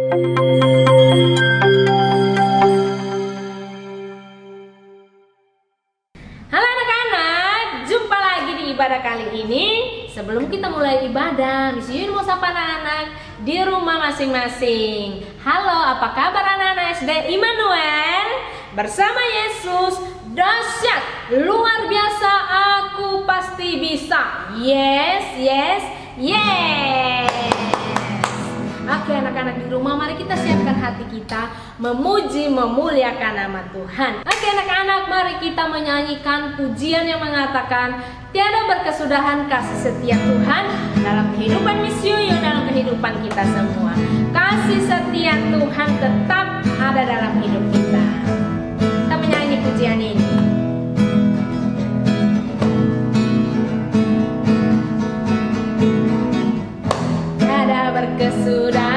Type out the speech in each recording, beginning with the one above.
Halo anak-anak, jumpa lagi di ibadah kali ini. Sebelum kita mulai ibadah, Miss Yuyun mau sapa anak-anak di rumah masing-masing. Halo, apa kabar anak-anak SD Immanuel? Bersama Yesus, dahsyat, luar biasa, aku pasti bisa. Yes, yes, yes. Oke anak-anak di rumah, mari kita siapkan hati kita memuji, memuliakan nama Tuhan. Oke anak-anak, mari kita menyanyikan pujian yang mengatakan tiada berkesudahan kasih setia Tuhan dalam kehidupan Miss Yuyun, dalam kehidupan kita semua. Kasih setia Tuhan tetap ada dalam hidup kita. Kita menyanyi pujian ini. Tiada berkesudahan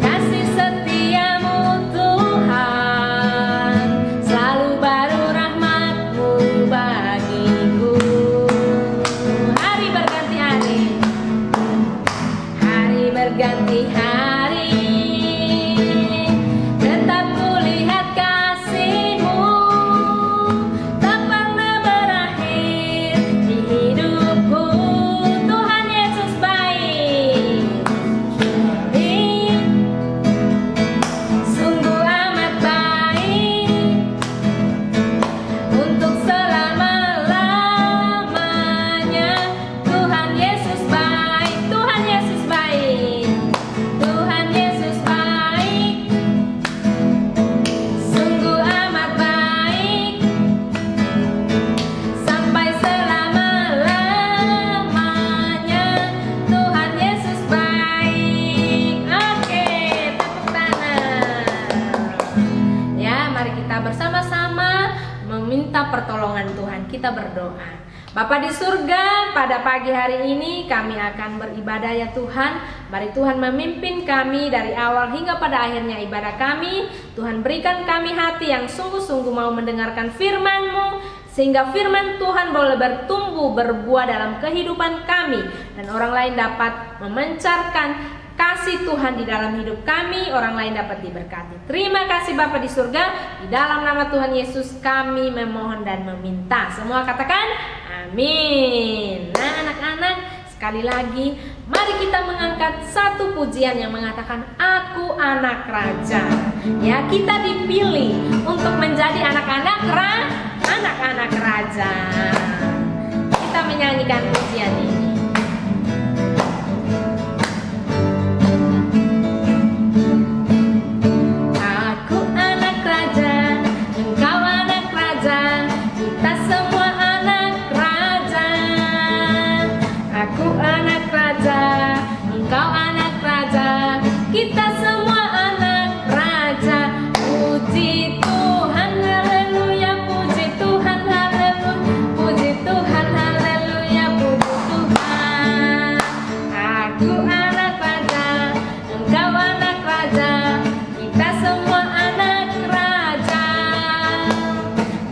kasih setiamu Tuhan, selalu baru rahmat-Mu bagiku. Hari berganti hari, hari berganti hari, tetap kulihat kasih-Mu, tak pernah berakhir di hidupku. Tuhan Yesus baik, sungguh amat baik, untuk selama-lamanya. Tuhan Yesus baik, Tuhan Yesus baik, Tuhan Yesus baik, sungguh amat baik, sampai selama-lamanya. Tuhan Yesus baik. Oke, tepuk tangan. Ya, mari kita bersama-sama meminta pertolongan Tuhan. Kita berdoa. Bapa di surga, pada pagi hari ini kami akan beribadah ya Tuhan. Mari Tuhan memimpin kami dari awal hingga pada akhirnya ibadah kami. Tuhan berikan kami hati yang sungguh-sungguh mau mendengarkan firman-Mu, sehingga firman Tuhan boleh bertumbuh berbuah dalam kehidupan kami, dan orang lain dapat memancarkan kasih Tuhan di dalam hidup kami, orang lain dapat diberkati. Terima kasih Bapa di surga, di dalam nama Tuhan Yesus kami memohon dan meminta. Semua katakan amin. Nah anak-anak, sekali lagi mari kita mengangkat satu pujian yang mengatakan aku anak raja. Ya, kita dipilih untuk menjadi anak-anak raja. Kita menyanyikan pujian ini. Aku anak raja, engkau anak raja, kita semua anak raja. Aku anak raja, engkau anak raja, kita semua anak raja. Puji Tuhan, haleluya, puji Tuhan, haleluya, puji Tuhan, haleluya, puji Tuhan. Aku anak raja, engkau anak raja, kita semua anak raja.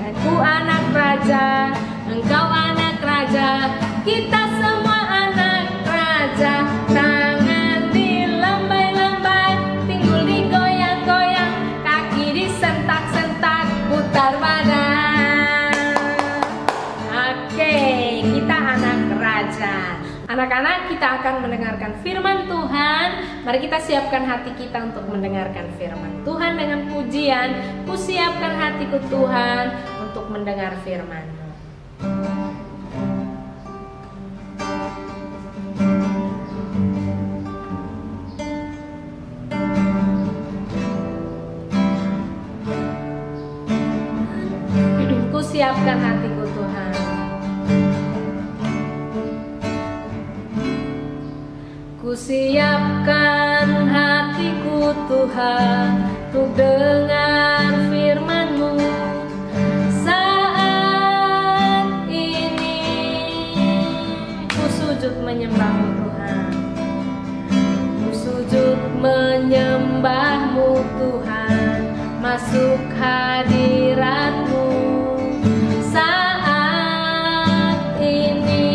Aku anak raja, engkau anak raja, kita semua anak raja. Tangan dilambai-lambai, pinggul digoyang-goyang, kaki disentak-sentak, putar badan. Oke, kita anak raja. Anak-anak, kita akan mendengarkan firman Tuhan. Mari kita siapkan hati kita untuk mendengarkan firman Tuhan dengan pujian. Ku siapkan hatiku Tuhan untuk mendengar firman-Mu. Ku siapkan hatiku Tuhan. Ku siapkan hatiku Tuhan untuk dengar firman-Mu. Saat ini ku sujud menyembah-Mu Tuhan. Ku sujud menyembah-Mu Tuhan, masuk hadirat-Mu. Saat ini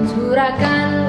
curahkan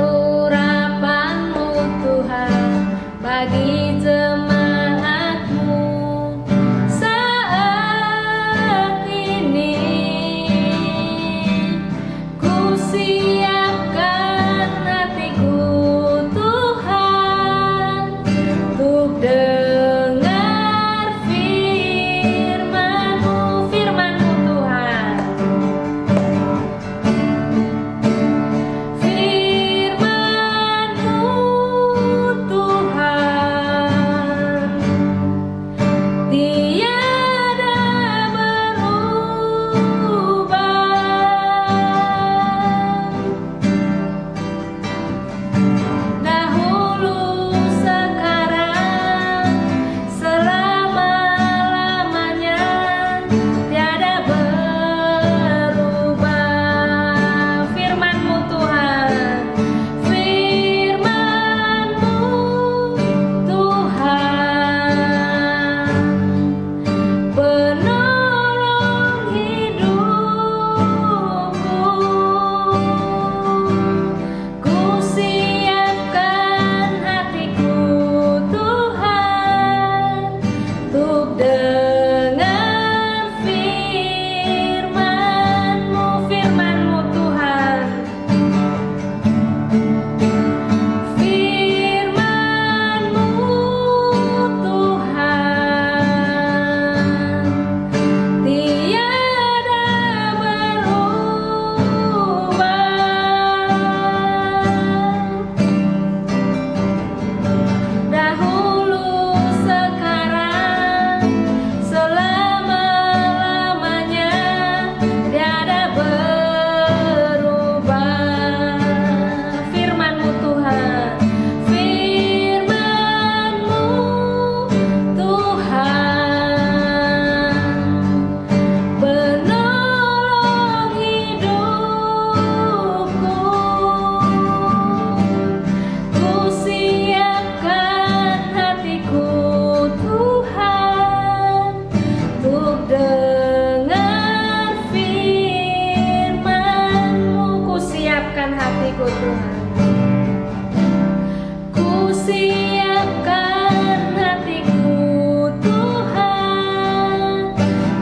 siapkan hatiku Tuhan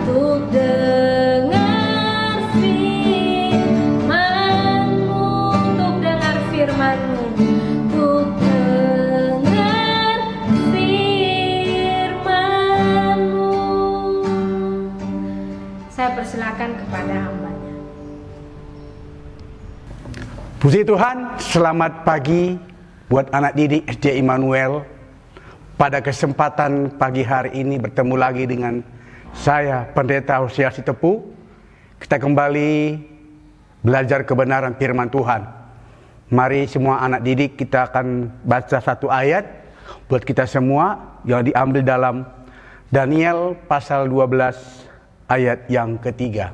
untuk dengar firman-Mu, untuk dengar firman-Mu, untuk dengar firman-Mu. Saya persilakan kepada hamba-Nya. Puji Tuhan, selamat pagi buat anak didik SD Immanuel. Pada kesempatan pagi hari ini bertemu lagi dengan saya, Pendeta Hosea Sitepu. Kita kembali belajar kebenaran firman Tuhan. Mari semua anak didik, kita akan baca satu ayat buat kita semua yang diambil dalam Daniel pasal 12 ayat yang ketiga.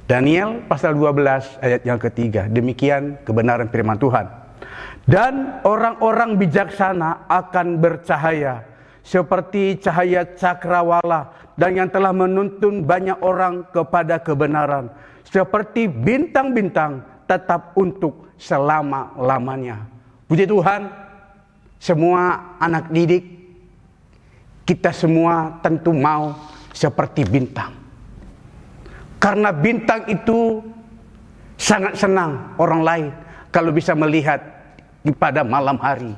Daniel pasal 12 ayat yang ketiga. Demikian kebenaran firman Tuhan. Dan orang-orang bijaksana akan bercahaya seperti cahaya cakrawala, dan yang telah menuntun banyak orang kepada kebenaran seperti bintang-bintang tetap untuk selama-lamanya. Puji Tuhan, semua anak didik, kita semua tentu mau seperti bintang. Karena bintang itu sangat senang orang lain kalau bisa melihat pada malam hari.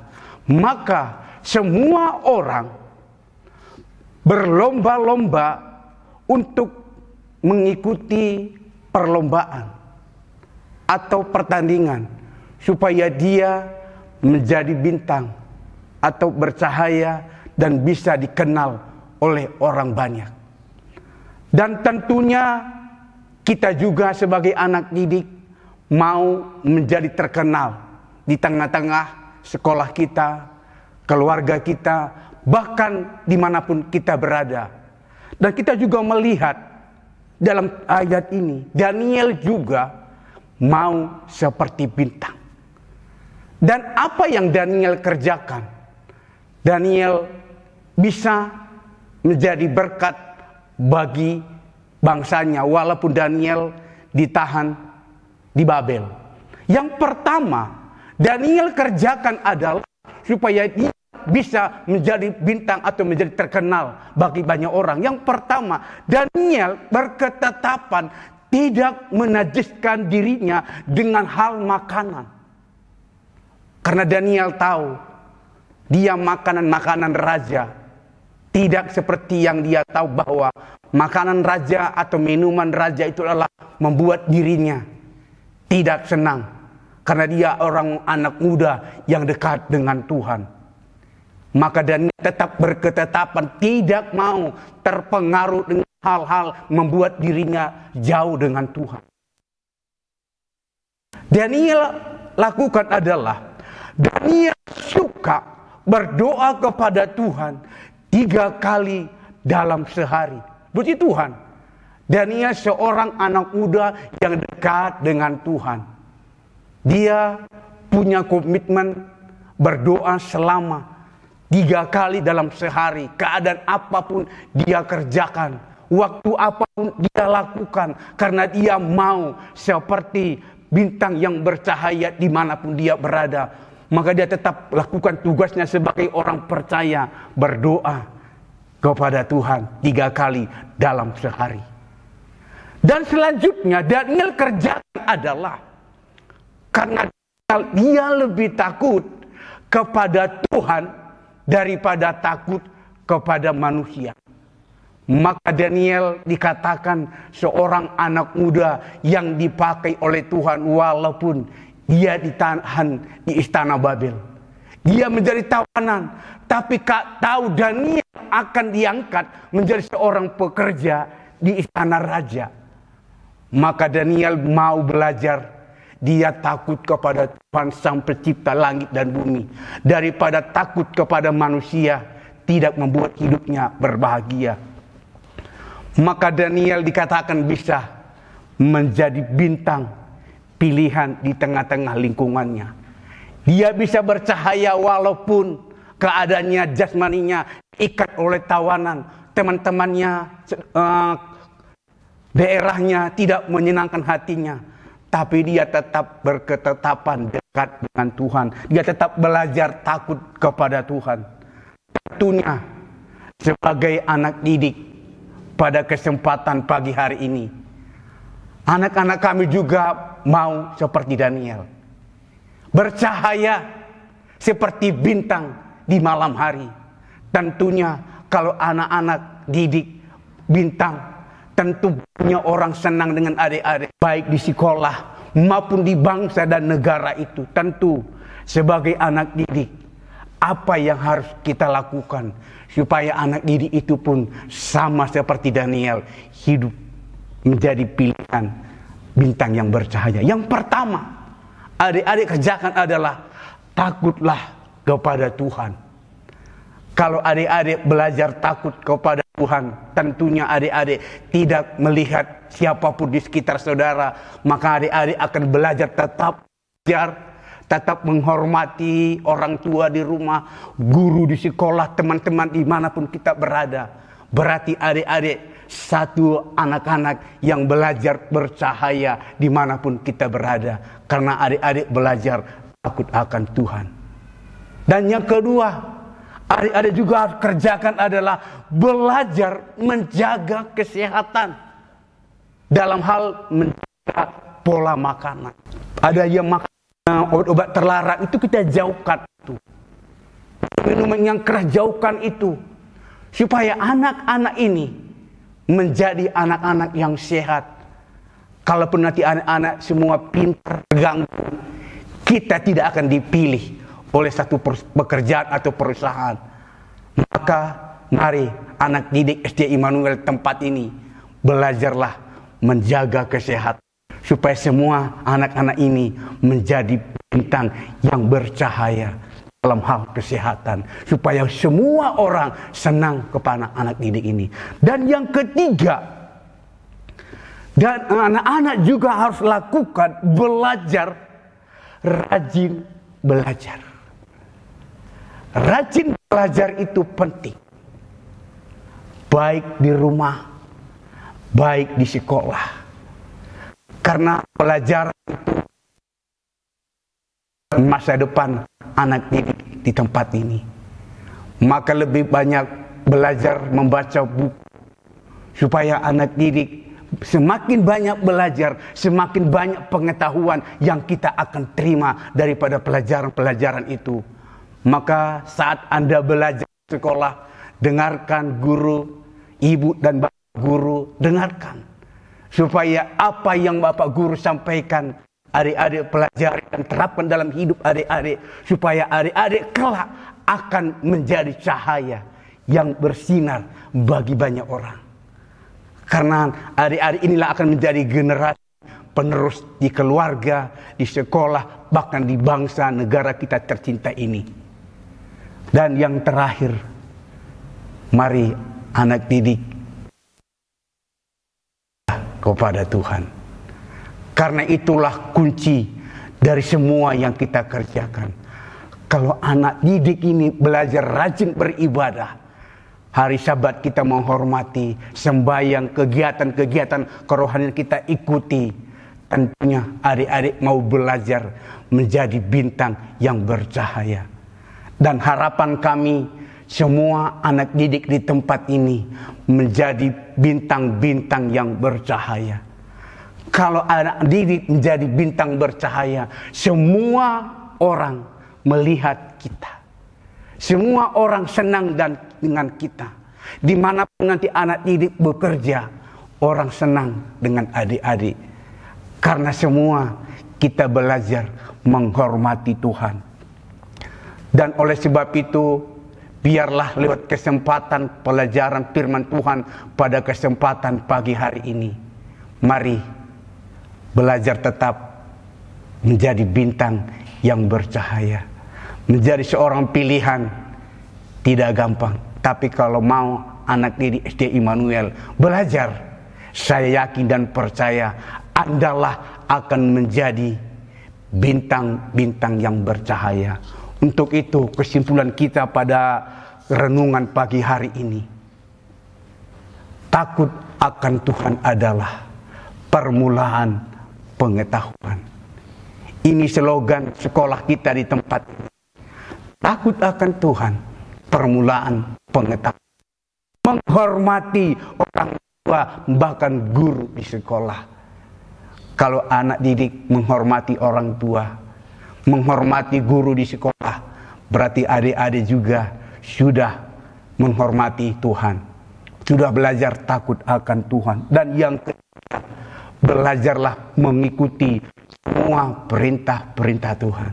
Maka semua orang berlomba-lomba untuk mengikuti perlombaan atau pertandingan supaya dia menjadi bintang atau bercahaya dan bisa dikenal oleh orang banyak. Dan tentunya kita juga sebagai anak didik mau menjadi terkenal di tengah-tengah sekolah kita, keluarga kita, bahkan dimanapun kita berada. Dan kita juga melihat dalam ayat ini, Daniel juga mau seperti bintang. Dan apa yang Daniel kerjakan? Daniel bisa menjadi berkat bagi bangsanya, walaupun Daniel ditahan di Babel. Yang pertama Daniel kerjakan adalah supaya dia bisa menjadi bintang atau menjadi terkenal bagi banyak orang. Yang pertama, Daniel berketetapan tidak menajiskan dirinya dengan hal makanan. Karena Daniel tahu dia makanan-makanan raja. Tidak seperti yang dia tahu bahwa makanan raja atau minuman raja itu adalah membuat dirinya tidak senang. Karena dia orang anak muda yang dekat dengan Tuhan. Maka Daniel tetap berketetapan tidak mau terpengaruh dengan hal-hal membuat dirinya jauh dengan Tuhan. Daniel lakukan adalah Daniel suka berdoa kepada Tuhan 3 kali dalam sehari. Puji Tuhan, Daniel seorang anak muda yang dekat dengan Tuhan. Dia punya komitmen berdoa selama 3 kali dalam sehari. Keadaan apapun dia kerjakan, waktu apapun dia lakukan, karena dia mau seperti bintang yang bercahaya dimanapun dia berada. Maka dia tetap lakukan tugasnya sebagai orang percaya, berdoa kepada Tuhan 3 kali dalam sehari. Dan selanjutnya Daniel kerjakan adalah karena dia lebih takut kepada Tuhan daripada takut kepada manusia. Maka Daniel dikatakan seorang anak muda yang dipakai oleh Tuhan walaupun dia ditahan di istana Babel. Dia menjadi tawanan, tapi tahu Daniel akan diangkat menjadi seorang pekerja di istana raja. Maka Daniel mau belajar. Dia takut kepada Tuhan Sang Pencipta langit dan bumi. Daripada takut kepada manusia, tidak membuat hidupnya berbahagia. Maka Daniel dikatakan bisa menjadi bintang pilihan di tengah-tengah lingkungannya. Dia bisa bercahaya walaupun keadaannya jasmaninya ikat oleh tawanan. Teman-temannya, daerahnya tidak menyenangkan hatinya. Tapi dia tetap berketetapan dekat dengan Tuhan. Dia tetap belajar takut kepada Tuhan. Tentunya sebagai anak didik pada kesempatan pagi hari ini, anak-anak kami juga mau seperti Daniel, bercahaya seperti bintang di malam hari. Tentunya kalau anak-anak didik bintang, tentu banyak orang senang dengan adik-adik, baik di sekolah maupun di bangsa dan negara itu. Tentu sebagai anak didik, apa yang harus kita lakukan supaya anak didik itu pun sama seperti Daniel, hidup menjadi pilihan bintang yang bercahaya. Yang pertama, adik-adik kerjakan adalah takutlah kepada Tuhan. Kalau adik-adik belajar takut kepada Tuhan, tentunya adik-adik tidak melihat siapapun di sekitar saudara, maka adik-adik akan belajar tetap menghormati orang tua di rumah, guru di sekolah, teman-teman dimanapun kita berada. Berarti adik-adik satu anak-anak yang belajar bercahaya dimanapun kita berada, karena adik-adik belajar takut akan Tuhan. Dan yang kedua, adik-adik juga harus kerjakan adalah belajar menjaga kesehatan dalam hal menjaga pola makanan. Ada yang makan obat-obat terlarang, itu kita jauhkan itu. Minuman yang keras jauhkan itu, supaya anak-anak ini menjadi anak-anak yang sehat. Kalaupun nanti anak-anak semua pintar, terganggu, kita tidak akan dipilih oleh satu pekerjaan atau perusahaan. Maka mari anak didik SD Immanuel tempat ini belajarlah menjaga kesehatan, supaya semua anak-anak ini menjadi bintang yang bercahaya dalam hal kesehatan, supaya semua orang senang kepada anak didik ini. Dan yang ketiga, dan anak-anak juga harus lakukan belajar, rajin belajar. Rajin belajar itu penting, baik di rumah, baik di sekolah. Karena pelajaran itu masa depan anak didik di tempat ini. Maka lebih banyak belajar membaca buku, supaya anak didik semakin banyak belajar, semakin banyak pengetahuan yang kita akan terima daripada pelajaran-pelajaran itu. Maka saat Anda belajar di sekolah, dengarkan guru, ibu dan bapak guru, dengarkan. Supaya apa yang bapak guru sampaikan, adik-adik pelajari dan terapkan dalam hidup adik-adik. Supaya adik-adik kelak akan menjadi cahaya yang bersinar bagi banyak orang. Karena adik-adik inilah akan menjadi generasi penerus di keluarga, di sekolah, bahkan di bangsa negara kita tercinta ini. Dan yang terakhir, mari anak didik kepada Tuhan. Karena itulah kunci dari semua yang kita kerjakan. Kalau anak didik ini belajar rajin beribadah, hari Sabat kita menghormati, sembahyang, kegiatan-kegiatan kerohanian kita ikuti, tentunya adik-adik mau belajar menjadi bintang yang bercahaya. Dan harapan kami, semua anak didik di tempat ini menjadi bintang-bintang yang bercahaya. Kalau anak didik menjadi bintang bercahaya, semua orang melihat kita. Semua orang senang dengan kita. Dimanapun nanti anak didik bekerja, orang senang dengan adik-adik. Karena semua kita belajar menghormati Tuhan. Dan oleh sebab itu, biarlah lewat kesempatan pelajaran firman Tuhan pada kesempatan pagi hari ini, mari belajar tetap menjadi bintang yang bercahaya. Menjadi seorang pilihan tidak gampang. Tapi kalau mau anak didik SD Immanuel belajar, saya yakin dan percaya Andalah akan menjadi bintang-bintang yang bercahaya. Untuk itu kesimpulan kita pada renungan pagi hari ini, takut akan Tuhan adalah permulaan pengetahuan. Ini slogan sekolah kita di tempat ini. Takut akan Tuhan, permulaan pengetahuan. Menghormati orang tua, bahkan guru di sekolah. Kalau anak didik menghormati orang tua, menghormati guru di sekolah, berarti adik-adik juga sudah menghormati Tuhan, sudah belajar takut akan Tuhan. Dan yang ketiga, belajarlah mengikuti semua perintah-perintah Tuhan.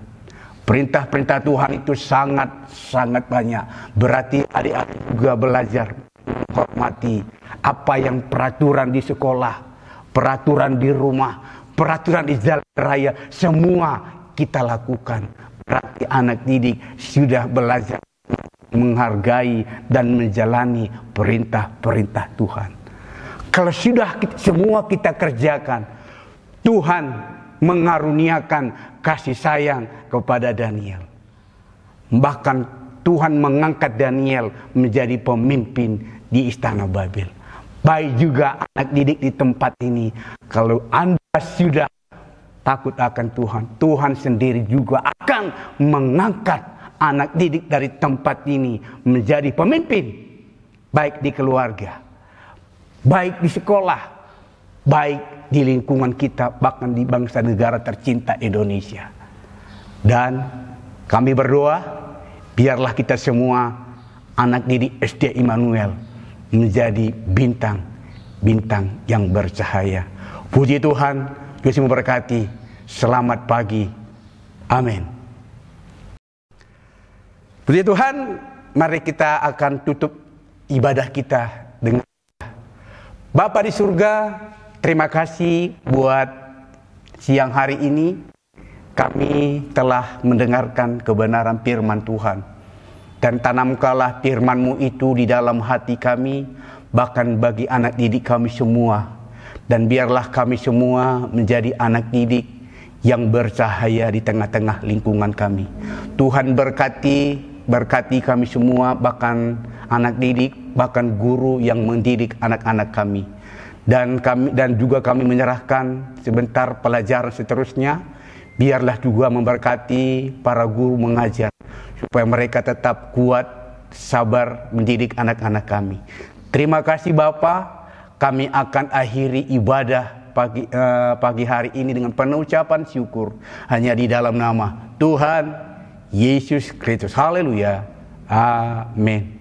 Perintah-perintah Tuhan itu sangat banyak. Berarti adik-adik juga belajar menghormati apa yang peraturan di sekolah, peraturan di rumah, peraturan di jalan raya, semua kita lakukan. Berarti anak didik sudah belajar menghargai dan menjalani perintah-perintah Tuhan. Kalau sudah semua kita kerjakan, Tuhan mengaruniakan kasih sayang kepada Daniel. Bahkan Tuhan mengangkat Daniel menjadi pemimpin di Istana Babel. Baik juga anak didik di tempat ini, kalau Anda sudah takut akan Tuhan, Tuhan sendiri juga akan mengangkat anak didik dari tempat ini menjadi pemimpin, baik di keluarga, baik di sekolah, baik di lingkungan kita, bahkan di bangsa negara tercinta Indonesia. Dan kami berdoa, biarlah kita semua anak didik SD Immanuel menjadi bintang-bintang yang bercahaya. Puji Tuhan, Yesus memberkati. Selamat pagi. Amin. Puji Tuhan, mari kita akan tutup ibadah kita dengan Bapa di surga. Terima kasih buat siang hari ini kami telah mendengarkan kebenaran firman Tuhan. Dan tanamkanlah firman-Mu itu di dalam hati kami, bahkan bagi anak didik kami semua. Dan biarlah kami semua menjadi anak didik yang bercahaya di tengah-tengah lingkungan kami. Tuhan berkati kami semua, bahkan anak didik, bahkan guru yang mendidik anak-anak kami. Dan juga kami menyerahkan sebentar pelajaran seterusnya. Biarlah juga memberkati para guru mengajar, supaya mereka tetap kuat, sabar mendidik anak-anak kami. Terima kasih Bapa. Kami akan akhiri ibadah pagi hari ini dengan penuh ucapan syukur. Hanya di dalam nama Tuhan Yesus Kristus. Haleluya. Amin.